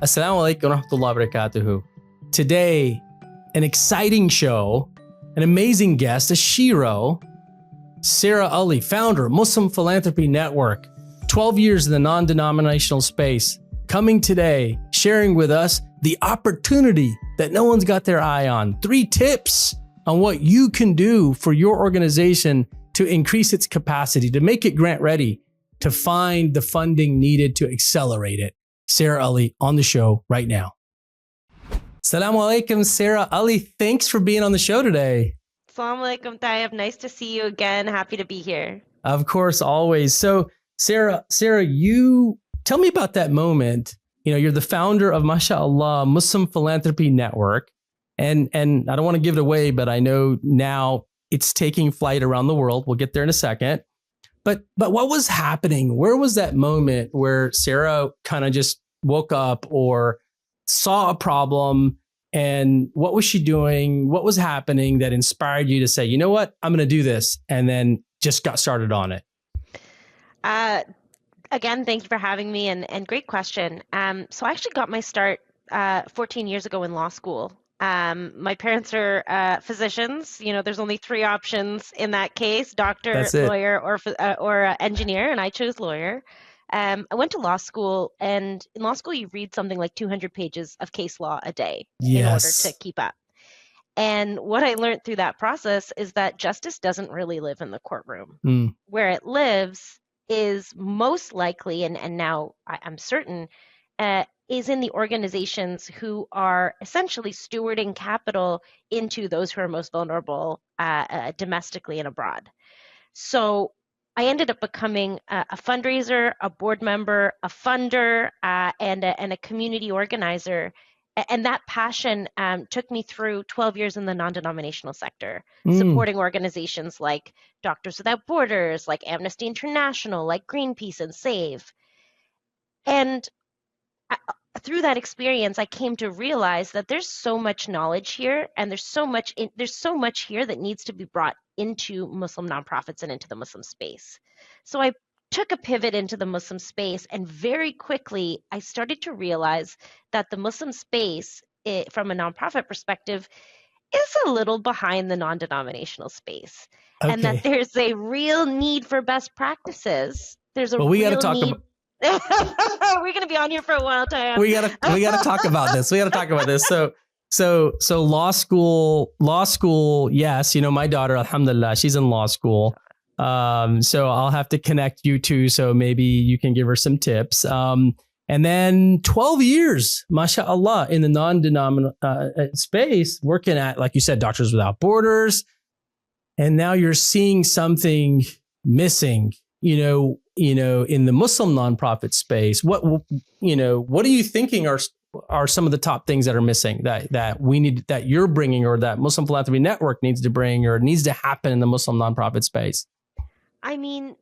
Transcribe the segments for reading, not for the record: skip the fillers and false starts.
Assalamu alaikum wa rahmatullahi wa barakatuhu. Today, an exciting show, an amazing guest, a shiro, Sarah Ali, founder of Muslim Philanthropy Network, 12 years in the non-denominational space, coming today, sharing with us the opportunity that no one's got their eye on. 3 tips on what you can do for your organization to increase its capacity, to make it grant ready, to find the funding needed to accelerate it. Sarah Ali on the show right now. Assalamu alaikum, Sarah Ali. Thanks for being on the show today. Assalamu alaikum, Tayyab. Nice to see you again. Happy to be here. Of course, always. So, Sarah, you tell me about that moment. You know, you're the founder of, mashallah, Muslim Philanthropy Network. And I don't want to give it away, but I know now it's taking flight around the world. We'll get there in a second. But what was happening? Where was that moment where Sarah kind of just woke up or saw a problem? And what was she doing? What was happening that inspired you to say, you know what, I'm going to do this, and then just got started on it? Again, thank you for having me, and great question. So I actually got my start 14 years ago in law school. My parents are physicians. You know, there's only 3 options in that case: doctor, lawyer, or engineer, and I chose lawyer. I went to law school, and in law school, you read something like 200 pages of case law a day in order to keep up. And what I learned through that process is that justice doesn't really live in the courtroom. Where it lives is most likely, and now I'm certain, is in the organizations who are essentially stewarding capital into those who are most vulnerable domestically and abroad. So I ended up becoming a fundraiser, a board member, a funder, and a community organizer. And that passion took me through 12 years in the non-denominational sector, supporting organizations like Doctors Without Borders, like Amnesty International, like Greenpeace and SAVE. And through that experience, I came to realize that there's so much knowledge here, and there's so much here that needs to be brought into Muslim nonprofits and into the Muslim space. So I took a pivot into the Muslim space, and very quickly I started to realize that the Muslim space, from a nonprofit perspective, is a little behind the non-denominational space, and that there's a real need for best practices. There's a real need. We're going to be on here for a while, Tayyab. We gotta talk about this. So law school. Yes. You know, my daughter, alhamdulillah, she's in law school. So I'll have to connect you two. So maybe you can give her some tips. And then 12 years, mashallah, in the non-denominational space, working at, like you said, Doctors Without Borders. And now you're seeing something missing, you know, in the Muslim nonprofit space. What are you thinking are some of the top things that are missing that we need, that you're bringing, or that Muslim Philanthropy Network needs to bring, or needs to happen in the Muslim nonprofit space? I mean,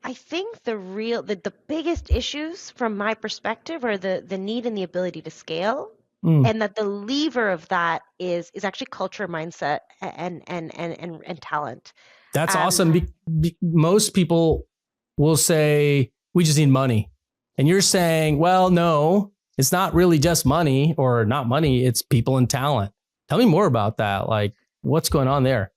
I think the biggest issues from my perspective are the need and the ability to scale. And that the lever of that is actually culture, mindset, and talent. That's awesome. Most people will say, we just need money. And you're saying, well, no, it's not really just money, or not money, it's people and talent. Tell me more about that. Like, what's going on there?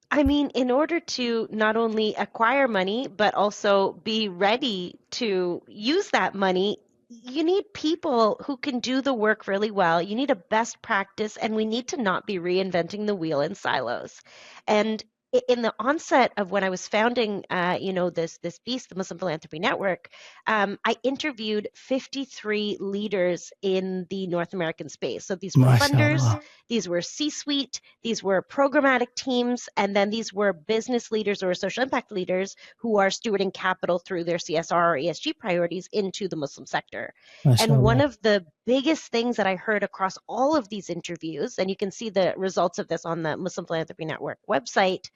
I mean, in order to not only acquire money, but also be ready to use that money, you need people who can do the work really well. You need a best practice, and we need to not be reinventing the wheel in silos. And in the onset of when I was founding, this beast, the Muslim Philanthropy Network, I interviewed 53 leaders in the North American space. So these were funders, these were C-suite, these were programmatic teams, and then these were business leaders or social impact leaders who are stewarding capital through their CSR or ESG priorities into the Muslim sector. And one of the biggest things that I heard across all of these interviews, and you can see the results of this on the Muslim Philanthropy Network website,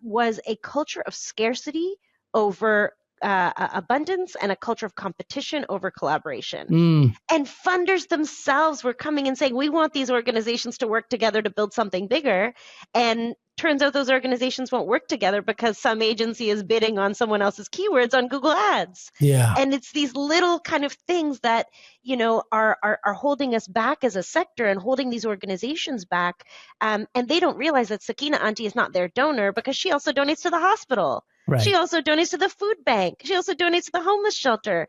was a culture of scarcity over abundance and a culture of competition over collaboration. Mm. And funders themselves were coming and saying, we want these organizations to work together to build something bigger. And turns out those organizations won't work together because some agency is bidding on someone else's keywords on Google Ads. Yeah. And it's these little kind of things that, you know, are holding us back as a sector and holding these organizations back. And they don't realize that Sakina Auntie is not their donor because she also donates to the hospital. Right. She also donates to the food bank. She also donates to the homeless shelter.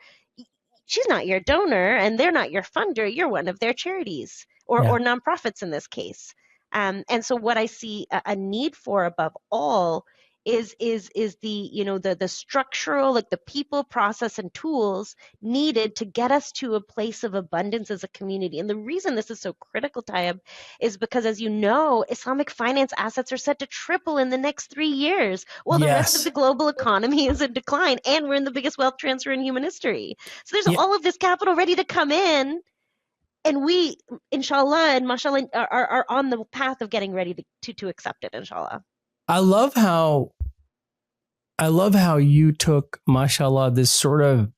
She's not your donor and they're not your funder. You're one of their charities or nonprofits in this case. And so what I see a need for above all is the, you know, the structural, like the people, process, and tools needed to get us to a place of abundance as a community. And the reason this is so critical, Tayyab, is because, as you know, Islamic finance assets are set to triple in the next 3 years, while the rest of the global economy is in decline, and we're in the biggest wealth transfer in human history. So there's all of this capital ready to come in. And we, inshallah and mashallah, are on the path of getting ready to accept it, inshallah. I love how you took, mashallah, this sort of,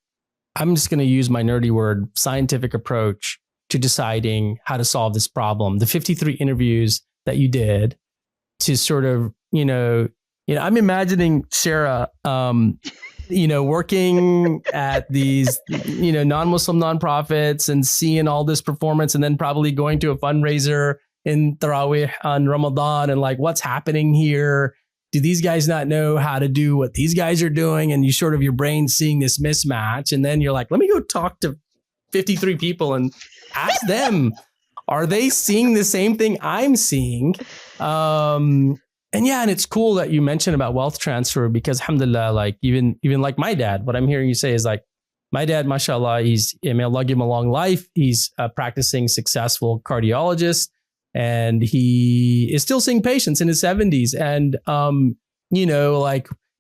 I'm just going to use my nerdy word, scientific approach to deciding how to solve this problem. The 53 interviews that you did to sort of, you know, I'm imagining Sarah, working at these, non-Muslim nonprofits and seeing all this performance, and then probably going to a fundraiser in Tarawih on Ramadan and like, what's happening here? Do these guys not know how to do what these guys are doing? And you sort of, your brain seeing this mismatch. And then you're like, let me go talk to 53 people and ask them, are they seeing the same thing I'm seeing? And it's cool that you mentioned about wealth transfer, because alhamdulillah, like even like my dad, what I'm hearing you say is like, my dad, mashallah, may Allah give him a long life. He's a practicing successful cardiologist, and he is still seeing patients in his 70s. And,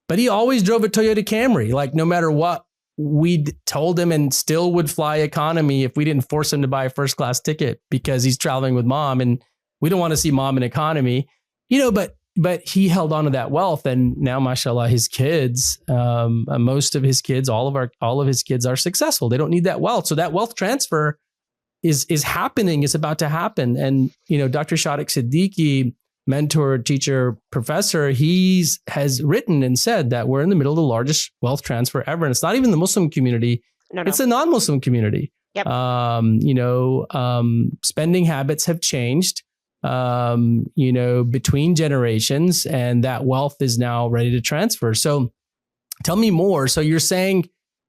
but he always drove a Toyota Camry, like no matter what we told him, and still would fly economy if we didn't force him to buy a first class ticket because he's traveling with mom and we don't want to see mom in economy, but he held on to that wealth. And now, mashallah, his kids, most of his kids, all of his kids are successful. They don't need that wealth. So that wealth transfer is happening, is about to happen. And, Dr. Shadiq Siddiqui, mentor, teacher, professor, has written and said that we're in the middle of the largest wealth transfer ever. And it's not even the Muslim community. No. It's the non-Muslim community. Yep. Spending habits have changed, between generations, and that wealth is now ready to transfer. So tell me more. So you're saying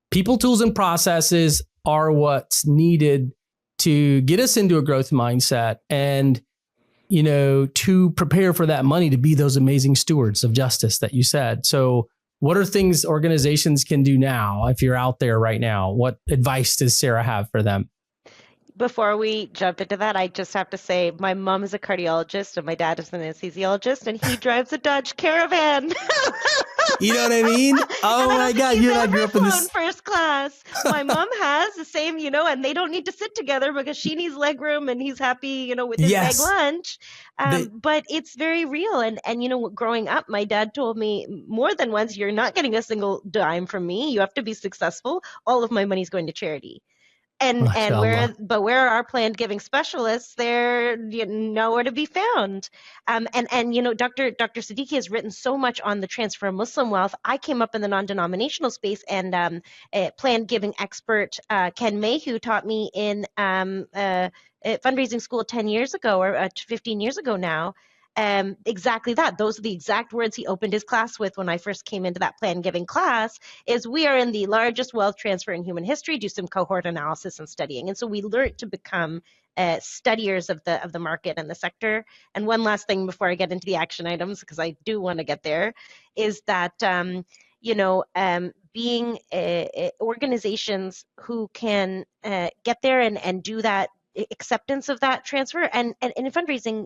people, tools, and processes are what's needed to get us into a growth mindset and, to prepare for that money to be those amazing stewards of justice that you said. So what are things organizations can do now if you're out there right now? What advice does Sarah have for them? Before we jump into that, I just have to say my mom is a cardiologist and my dad is an anesthesiologist, and he drives a Dodge Caravan. You know what I mean? Oh my God, you and I grew up in this first class. My mom has the same, and they don't need to sit together because she needs leg room and he's happy, with his bag lunch. But it's very real. And growing up, my dad told me more than once, you're not getting a single dime from me. You have to be successful. All of my money's going to charity. And where our planned giving specialists, they're nowhere to be found. Dr. Siddiqui has written so much on the transfer of Muslim wealth. I came up in the non-denominational space, and planned giving expert Ken Mayhew taught me in fundraising school 10 years ago or 15 years ago now. Exactly that. Those are the exact words he opened his class with when I first came into that plan giving class, is we are in the largest wealth transfer in human history, do some cohort analysis and studying. And so we learned to become studiers of the market and the sector. And one last thing before I get into the action items, because I do want to get there, is that, being organizations who can get there and do that acceptance of that transfer, and in fundraising,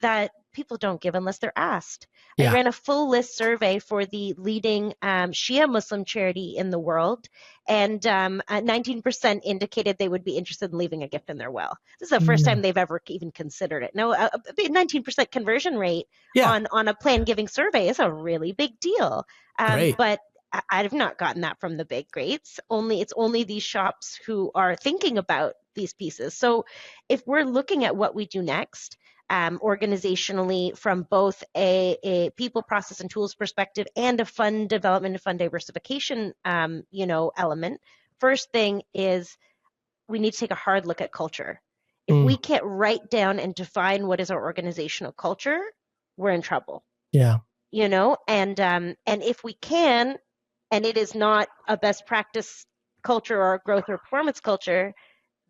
that people don't give unless they're asked. Yeah. I ran a full list survey for the leading Shia Muslim charity in the world, and 19% indicated they would be interested in leaving a gift in their will. This is the first time they've ever even considered it. No, a 19% conversion rate on a planned giving survey is a really big deal. But I've not gotten that from the big greats. It's only these shops who are thinking about these pieces. So if we're looking at what we do next, organizationally from both a people, process, and tools perspective and a fund development and fund diversification, element, first thing is we need to take a hard look at culture. If we can't write down and define what is our organizational culture, we're in trouble. Yeah. And if we can, and it is not a best practice culture or a growth or performance culture,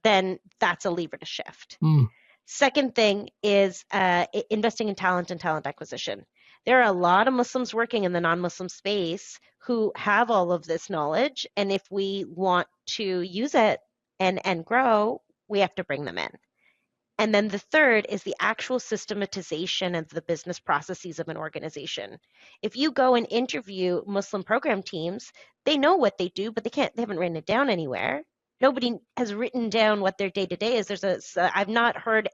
then that's a lever to shift. Second thing is investing in talent and talent acquisition. There are a lot of Muslims working in the non-Muslim space who have all of this knowledge, and if we want to use it and grow, we have to bring them in. And then the third is the actual systematization of the business processes of an organization. If you go and interview Muslim program teams, they know what they do, but they haven't written it down anywhere. Nobody has written down what their day-to-day is. I've not heard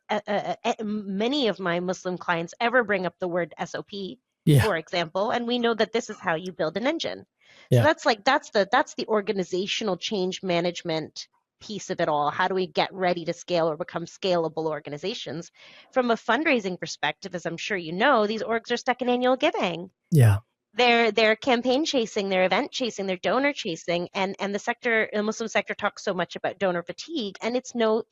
many of my Muslim clients ever bring up the word SOP, for example, and we know that this is how you build an engine. So that's the organizational change management piece of it all. How do we get ready to scale or become scalable organizations? From a fundraising perspective, as I'm sure you know, these orgs are stuck in annual giving. Yeah. They're campaign chasing, they're event chasing, they're donor chasing, and the Muslim sector talks so much about donor fatigue, and it's no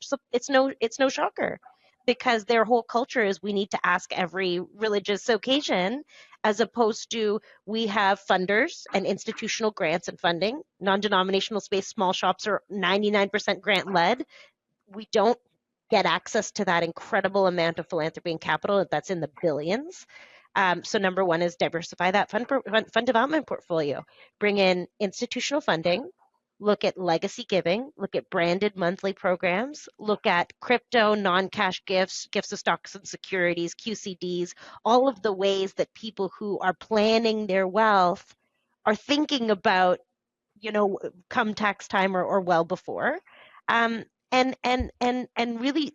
shocker, because their whole culture is we need to ask every religious occasion, as opposed to we have funders and institutional grants and funding. Non-denominational space, small shops are 99% grant led. We don't get access to that incredible amount of philanthropy and capital that's in the billions. So number one is diversify that fund development portfolio. Bring in institutional funding, look at legacy giving, look at branded monthly programs, look at crypto, non-cash gifts of stocks and securities, QCDs, all of the ways that people who are planning their wealth are thinking about, come tax time or well before. And really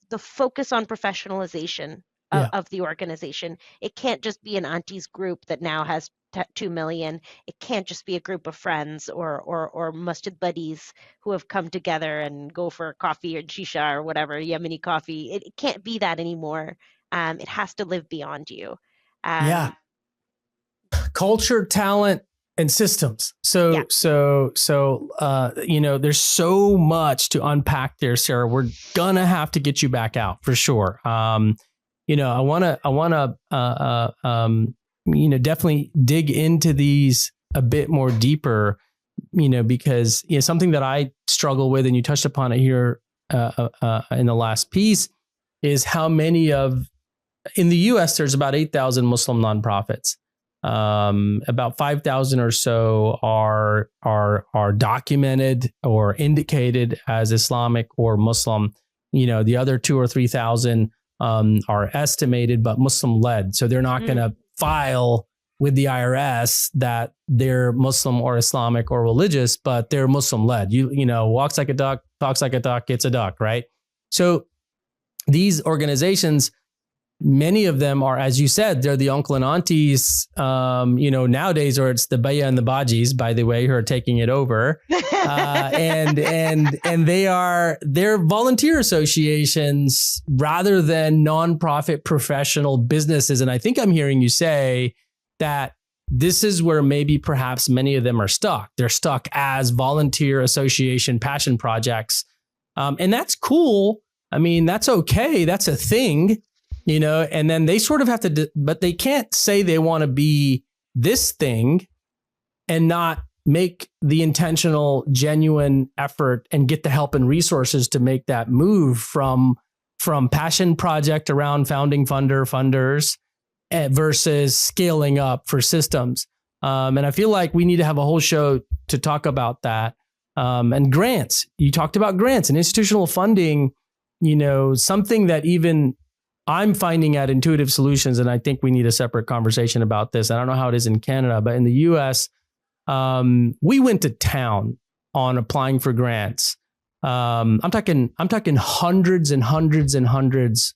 the focus on professionalization of the organization. It can't just be an aunties group that now has 2 million. It can't just be a group of friends or masjid buddies who have come together and go for coffee or shisha or whatever, Yemeni coffee. It can't be that anymore. It has to live beyond you. Culture, talent, and systems. So there's so much to unpack there, Sarah. We're gonna have to get you back out for sure. I want to definitely dig into these a bit more deeper, because something that I struggle with, and you touched upon it here in the last piece, is how many in the US, there's about 8,000 Muslim nonprofits. About 5,000 or so are documented or indicated as Islamic or Muslim. The other 2,000 or 3,000 are estimated, but Muslim led. So they're not going to file with the IRS that they're Muslim or Islamic or religious, but they're Muslim led. Walks like a duck, talks like a duck, gets a duck, right? So these organizations, many of them are, as you said, they're the uncle and aunties, nowadays, or it's the Baya and the Bajis, by the way, who are taking it over. And they're volunteer associations rather than nonprofit professional businesses. And I think I'm hearing you say that this is where maybe perhaps many of them are stuck. They're stuck as volunteer association passion projects. And that's cool. I mean, that's okay. That's a thing. And then they sort of have to, but they can't say they want to be this thing and not make the intentional, genuine effort and get the help and resources to make that move from passion project around founding funders versus scaling up for systems. And I feel like we need to have a whole show to talk about that. And grants, you talked about grants and institutional funding, something that even I'm finding at Intuitive Solutions, and I think we need a separate conversation about this. I don't know how it is in Canada, but in the US, we went to town on applying for grants. I'm talking hundreds and hundreds and hundreds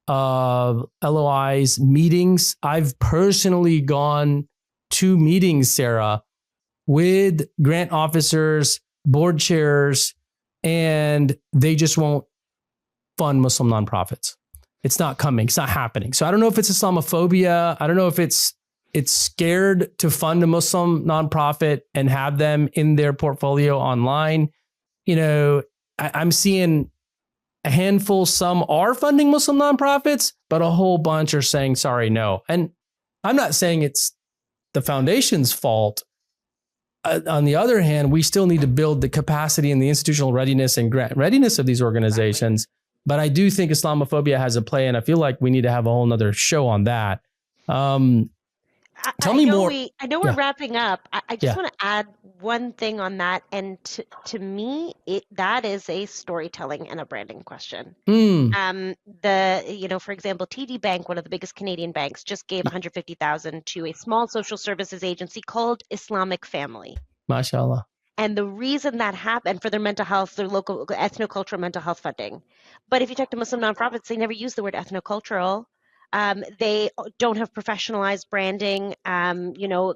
of LOIs, meetings. I've personally gone to meetings, Sarah, with grant officers, board chairs, and they just won't fund Muslim nonprofits. It's not coming. It's not happening. So I don't know if it's Islamophobia. I don't know if it's scared to fund a Muslim nonprofit and have them in their portfolio online. You know, I'm seeing a handful, some are funding Muslim nonprofits, but a whole bunch are saying, sorry, no. And I'm not saying it's the foundation's fault. On the other hand, we still need to build the capacity and the institutional readiness and grant readiness of these organizations. But I do think Islamophobia has a play, and I feel like we need to have a whole nother show on that. Tell me more. I know we're wrapping up. I just Yeah. want to add one thing on that. And to me, that is a storytelling and a branding question. For example, TD Bank, one of the biggest Canadian banks, just gave $150,000 to a small social services agency called Islamic Family. MashaAllah. And the reason that happened for their mental health, their local ethnocultural mental health funding. But if you talk to Muslim nonprofits, they never use the word ethnocultural. They don't have professionalized branding,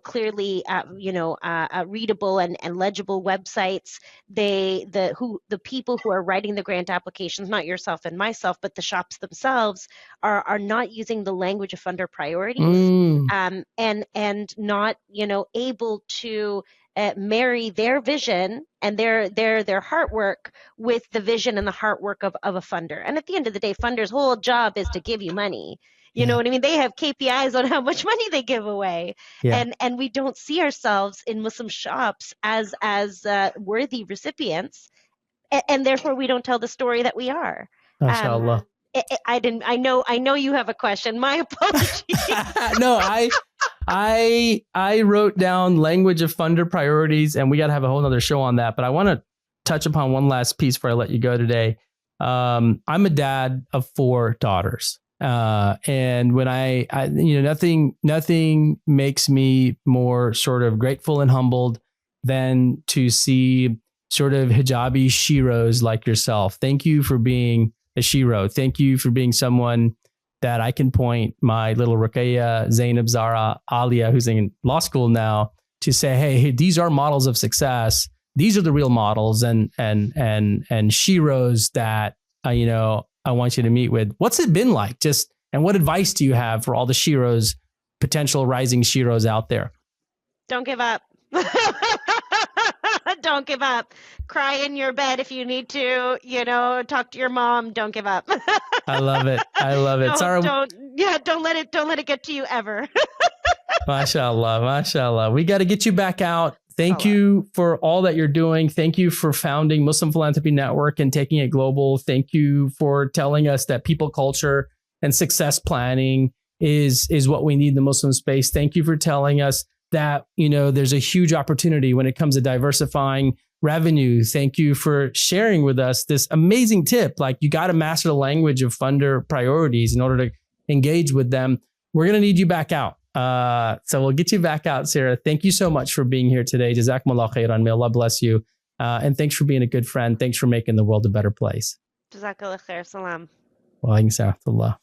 clearly, readable and legible websites. The people who are writing the grant applications, not yourself and myself, but the shops themselves, are not using the language of funder priorities, and not able to marry their vision and their heart work with the vision and the heart work of a funder. And at the end of the day, funders' whole job is to give you money. You know what I mean? They have KPIs on how much money they give away. Yeah. And we don't see ourselves in Muslim shops as worthy recipients. And therefore we don't tell the story that we are. MashaAllah. I know you have a question. My apologies. No, I wrote down language of funder priorities, and we got to have a whole nother show on that. But I want to touch upon one last piece before I let you go today. I'm a dad of 4 daughters. And when I nothing makes me more sort of grateful and humbled than to see sort of hijabi sheroes like yourself. Thank you for being a shero. Thank you for being someone that I can point my little Ruqayya, Zainab, Zara, Alia, who's in law school now, to say, hey, these are models of success. These are the real models and sheroes that I want you to meet with. What's it been like? And what advice do you have for all the sheroes, potential rising sheroes out there? Don't give up. Don't give up. Cry in your bed if you need to, talk to your mom. Don't give up. I love it. Don't let it get to you ever. MashaAllah. We got to get you back out. Thank you for all that you're doing. Thank you for founding Muslim Philanthropy Network and taking it global. Thank you for telling us that people culture and success planning is what we need in the Muslim space. Thank you for telling us that, there's a huge opportunity when it comes to diversifying revenue. Thank you for sharing with us this amazing tip. Like, you got to master the language of funder priorities in order to engage with them. We're going to need you back out. So we'll get you back out, Sarah. Thank you so much for being here today. Jazakumullah khairan. May Allah bless you. And thanks for being a good friend. Thanks for making the world a better place. Jazakallah khair. Salam. Wa alaikum salam.